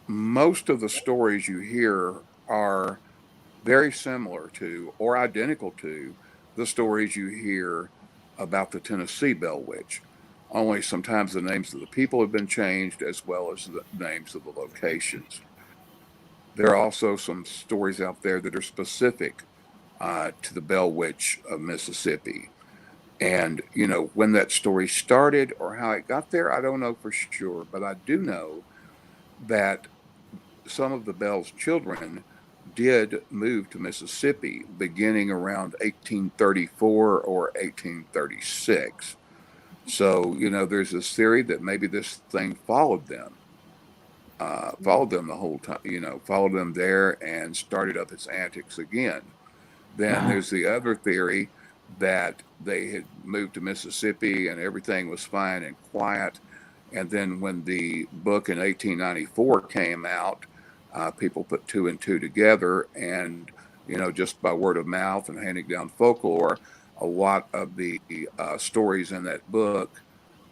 most of the stories you hear are very similar to or identical to the stories you hear about the Tennessee Bell Witch. Only sometimes the names of the people have been changed as well as the names of the locations. There are also some stories out there that are specific to the Bell Witch of Mississippi. And, when that story started or how it got there, I don't know for sure, but I do know that some of the Bell's children did move to Mississippi beginning around 1834 or 1836. So, there's this theory that maybe this thing followed them the whole time, followed them there and started up its antics again. Then there's the other theory that they had moved to Mississippi and everything was fine and quiet. And then when the book in 1894 came out, people put two and two together, and just by word of mouth and handing down folklore, a lot of the stories in that book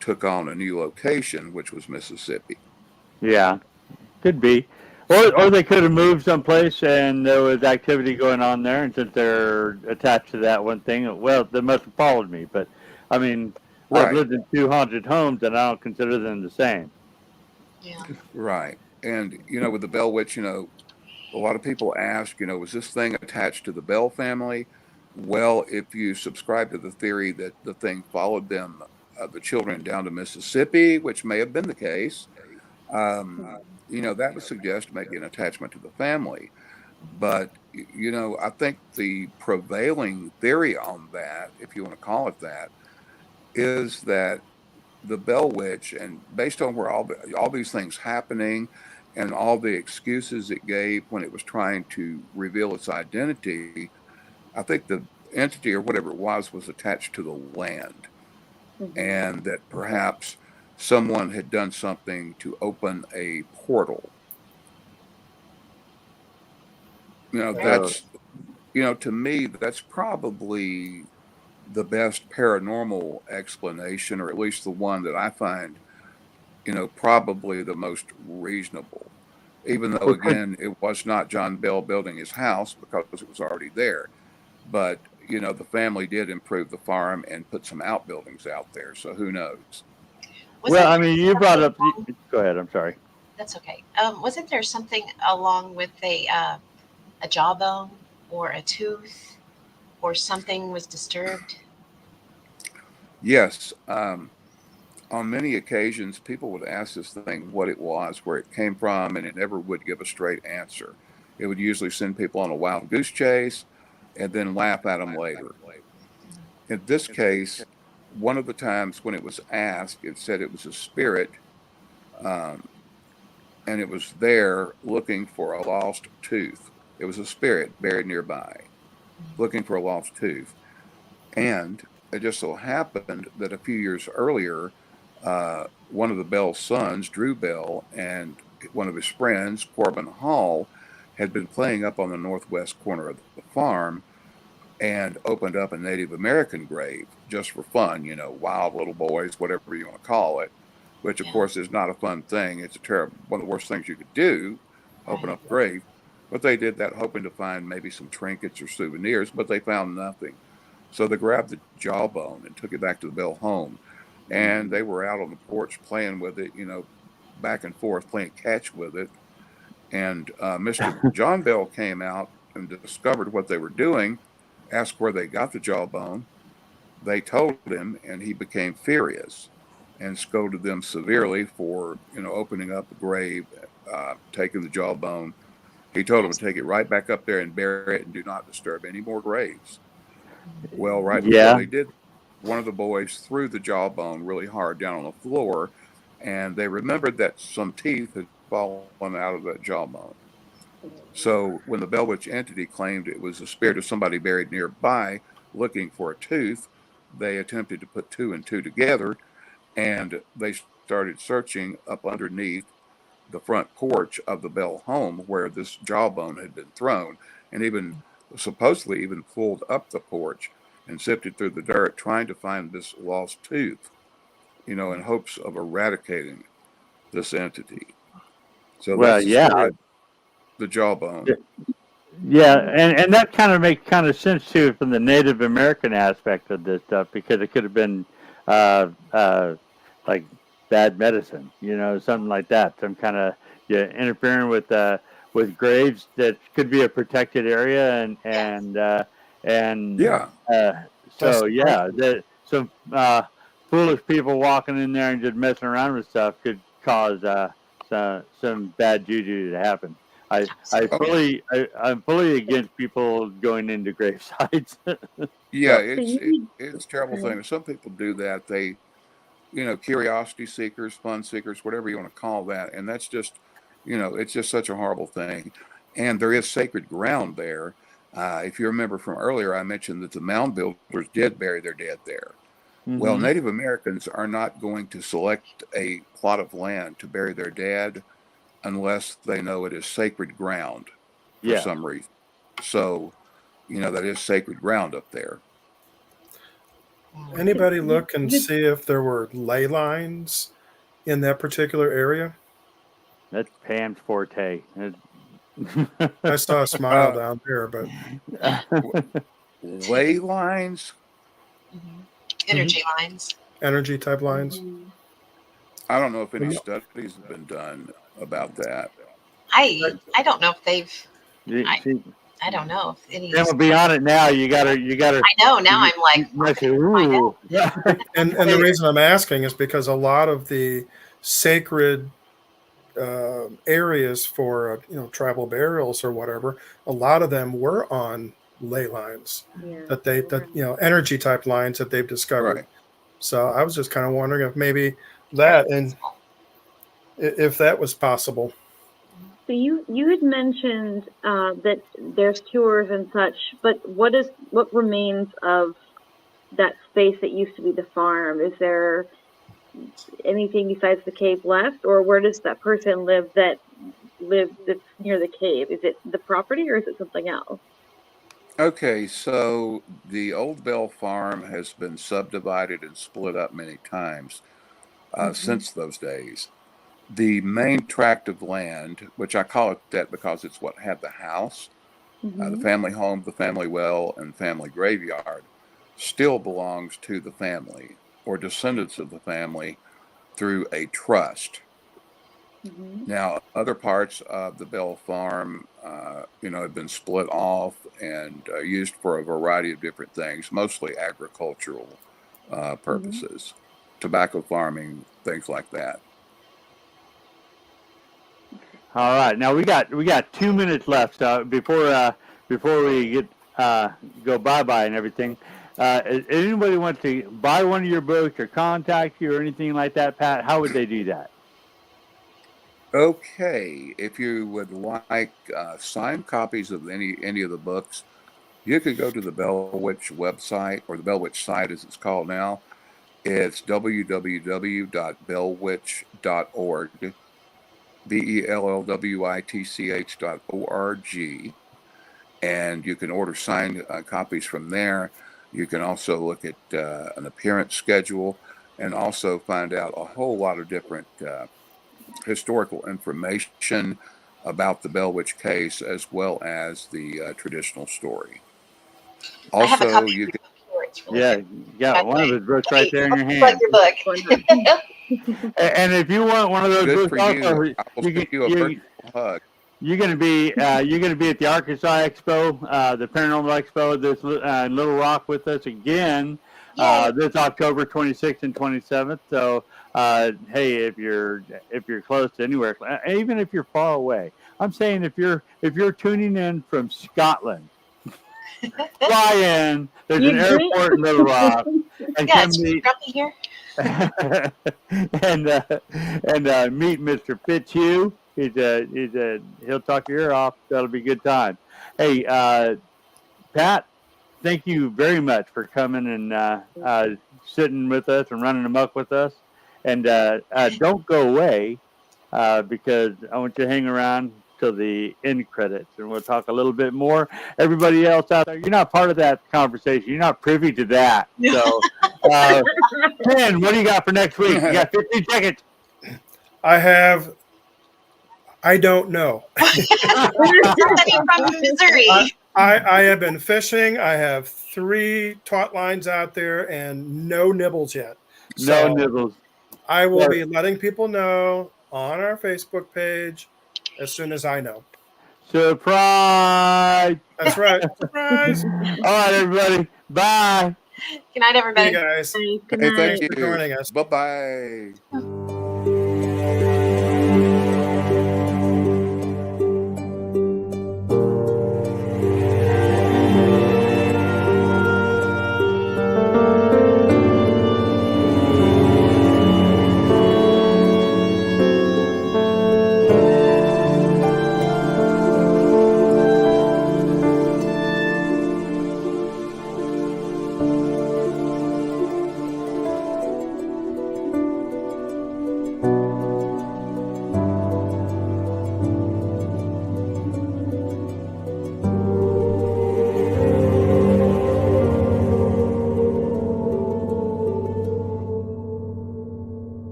took on a new location, which was Mississippi. Yeah, could be. Or they could have moved someplace and there was activity going on there, and since they're attached to that one thing, well, they must have followed me. But I mean, I've Right, lived in two haunted homes, and I don't consider them the same. Yeah. right. And with the Bell Witch, a lot of people ask, was this thing attached to the Bell family? Well, if you subscribe to the theory that the thing followed them, the children, down to Mississippi, which may have been the case, um, that would suggest maybe an attachment to the family. But, I think the prevailing theory on that, if you want to call it that, is that the Bell Witch, and based on where all these things happening and all the excuses it gave when it was trying to reveal its identity, I think the entity or whatever it was attached to the land, Mm-hmm. and that perhaps someone had done something to open a portal. Yeah. So, That's to me, that's probably the best paranormal explanation, or at least the one that I find probably the most reasonable, even though, well, could, again, it was not John Bell building his house because it was already there. But, the family did improve the farm and put some outbuildings out there. So who knows? well, Wasn't I there mean, you brought something up. along, Go ahead. I'm sorry. that's okay. Wasn't there something along with a jawbone or a tooth or something was disturbed? Yes. On many occasions, people would ask this thing what it was, where it came from, and it never would give a straight answer. It would usually send people on a wild goose chase and then laugh at them later. In this case, one of the times when it was asked, it said it was a spirit, um, and it was there looking for a lost tooth. It was a spirit buried nearby, looking for a lost tooth. And it just so happened that a few years earlier, one of the Bell's sons, Drew Bell, and one of his friends, Corbin Hall, had been playing up on the northwest corner of the farm and opened up a Native American grave just for fun, wild little boys, whatever you want to call it, which of Yeah, course is not a fun thing. It's a terrible, one of the worst things you could do, open right. up a grave. But they did that hoping to find maybe some trinkets or souvenirs, but they found nothing. So they grabbed the jawbone and took it back to the Bell home. And they were out on the porch playing with it, back and forth, playing catch with it. And Mr. John Bell came out and discovered what they were doing, asked where they got the jawbone. They told him, and he became furious and scolded them severely for, opening up a grave, taking the jawbone. He told them Yes. to take it right back up there and bury it and do not disturb any more graves. Well, right before Yeah. they did, one of the boys threw the jawbone really hard down on the floor, and they remembered that some teeth had fallen out of that jawbone. So when the Bell Witch entity claimed it was the spirit of somebody buried nearby looking for a tooth, they attempted to put two and two together, and they started searching up underneath the front porch of the Bell home where this jawbone had been thrown, and even supposedly even pulled up the porch and sifted through the dirt trying to find this lost tooth, in hopes of eradicating this entity. So Well, that's the yeah. story of the jawbone. Yeah, and that kind of makes kind of sense too from the Native American aspect of this stuff, because it could have been uh, uh, like bad medicine, something like that. Some kind of, yeah, interfering with graves that could be a protected area, Yes. and Yeah, uh, so yeah, Desecration. that some foolish people walking in there and just messing around with stuff could cause some bad juju to happen. Absolutely. I'm fully against people going into grave sites. yeah, So So it's you it, need, it's a terrible okay. thing. Some people do that. They, curiosity seekers, fun seekers, whatever you want to call that, and that's just, it's just such a horrible thing. And there is sacred ground there, If you remember from earlier, I mentioned that the mound builders did bury their dead there. Well, Mm-hmm. Native Americans are not going to select a plot of land to bury their dead unless they know it is sacred ground for Yeah. some reason. So, that is sacred ground up there. Anybody look and see if there were ley lines in that particular area? That's Pam's forte. I saw a smile down there, but Ley lines, Energy lines. energy type lines. I don't know if any No. studies have been done about that. I don't know if they've. See, I don't know if any. Pam will be on it now. You gotta. I know now. I'm like, You say, find out. ooh. And the reason I'm asking is because a lot of the sacred areas for tribal burials or whatever, a lot of them were on ley lines that energy type lines that they've discovered. Right. So I was just kind of wondering if maybe that and if that was possible. So you had mentioned that there's tours and such, but what remains of that space that used to be the farm? Is there anything besides the cave left, or where does that person live that's near the cave? Is it the property or is it something else? Okay, so the old Bell Farm has been subdivided and split up many times since those days. The main tract of land, which I call it that because it's what had the house, the family home, the family well, and family graveyard, still belongs to the family or descendants of the family through a trust. Now, other parts of the Bell Farm, have been split off and used for a variety of different things, mostly agricultural purposes, tobacco farming, things like that. All right. Now we got 2 minutes left. So before we get go bye and everything, if anybody wants to buy one of your books or contact you or anything like that, Pat, how would they do that? Okay, if you would like signed copies of any of the books, you could go to the Bell Witch website, or the Bell Witch site as it's called now. It's www.bellwitch.org, BELLWITCH.org, and you can order signed copies from there. You can also look at an appearance schedule and also find out a whole lot of different historical information about the Bell Witch case, as well as the traditional story. I have a Also, copy you of can, your book. It's really Yeah, good. you got one of his books right there in your Like hand. your book. And if you want one of those good books for also, you. I will send you a virtual hug. you're going to be at the Arkansas Expo, the Paranormal Expo, this in Little Rock with us again this October 26th and 27th. So hey, if you're close to anywhere, even if you're far away, I'm saying if you're tuning in from Scotland, fly in. There's an airport in Little Rock, and Yeah, come it's meet. grumpy here. and meet Mr. Fitzhugh. He'll talk your ear off. That'll be a good time. Hey, Pat, thank you very much for coming and sitting with us and running amok with us. And don't go away because I want you to hang around till the end credits, and we'll talk a little bit more. Everybody else out there, you're not part of that conversation. You're not privy to that. So, Ken, what do you got for next week? You got 15 seconds. I don't know. Somebody from Missouri. I have been fishing. I have 3 taut lines out there and no nibbles yet. No nibbles. I will be letting people know on our Facebook page as soon as I know. Surprise! That's right. Surprise. All right, everybody. Bye. Good night, everybody. See you guys. Good Hey, night. thank you for joining us. Bye-bye.